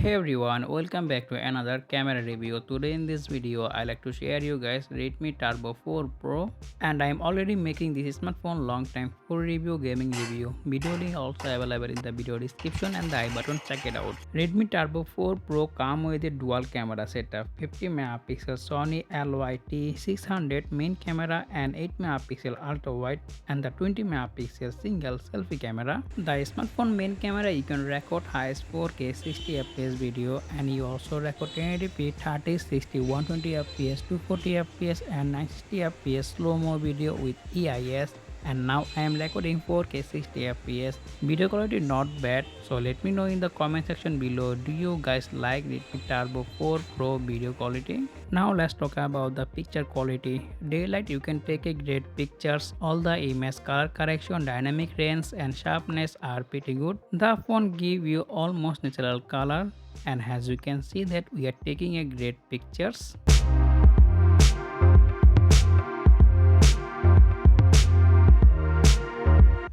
Hey everyone, welcome back to another camera review. Today in this video, I like to share you guys Redmi Turbo 4 Pro, and I am already making this smartphone long time full review gaming review. Video link also available in the video description and the I button, check it out. Redmi Turbo 4 Pro come with a dual camera setup, 50 megapixel Sony LYT600 main camera and 8 megapixel ultra wide and the 20 megapixel single selfie camera. The smartphone main camera you can record highest 4K 60 fps video, and you also record 1080p 30 60 120 fps 240 fps and 960 fps slow-mo video with EIS. And now I am recording 4K 60 fps. Video quality not bad, so let me know in the comment section below, do you guys like Redmi Turbo 4 Pro video quality? Now let's talk about the picture quality. Daylight you can take a great pictures. All the image color correction, dynamic range and sharpness are pretty good. The phone give you almost natural color, and as you can see that we are taking a great pictures.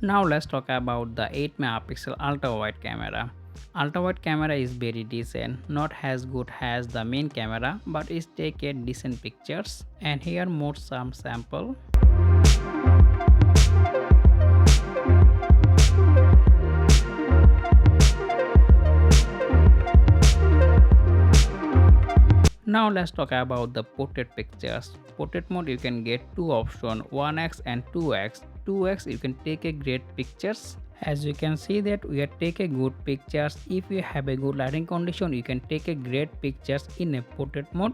Now let's talk about the 8 megapixel ultra wide camera. Ultra wide camera is very decent, not as good as the main camera, but it take a decent pictures. And here more some sample. Now let's talk about the portrait pictures. Portrait mode you can get two options, 1x and 2x. 2x you can take a great pictures. As you can see that we are take a good pictures. If you have a good lighting condition, you can take a great pictures in a portrait mode.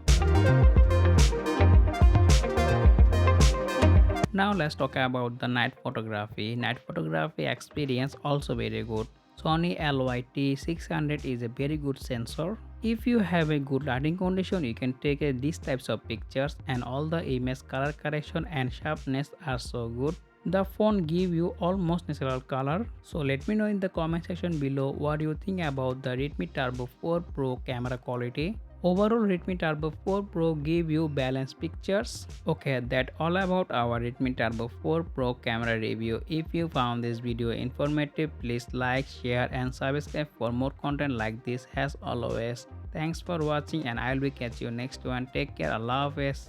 Now let's talk about the night photography. Night photography experience also very good. Sony LYT600 is a very good sensor. If you have a good lighting condition, you can take these types of pictures, and all the image color correction and sharpness are so good. The phone give you almost natural color. So let me know in the comment section below what you think about the Redmi Turbo 4 Pro camera quality. Overall, Redmi Turbo 4 Pro give you balanced pictures. Okay, that's all about our Redmi Turbo 4 Pro camera review. If you found this video informative, please like, share and subscribe for more content like this as always. Thanks for watching, and I will catch you next one. Take care. Allah Hafiz.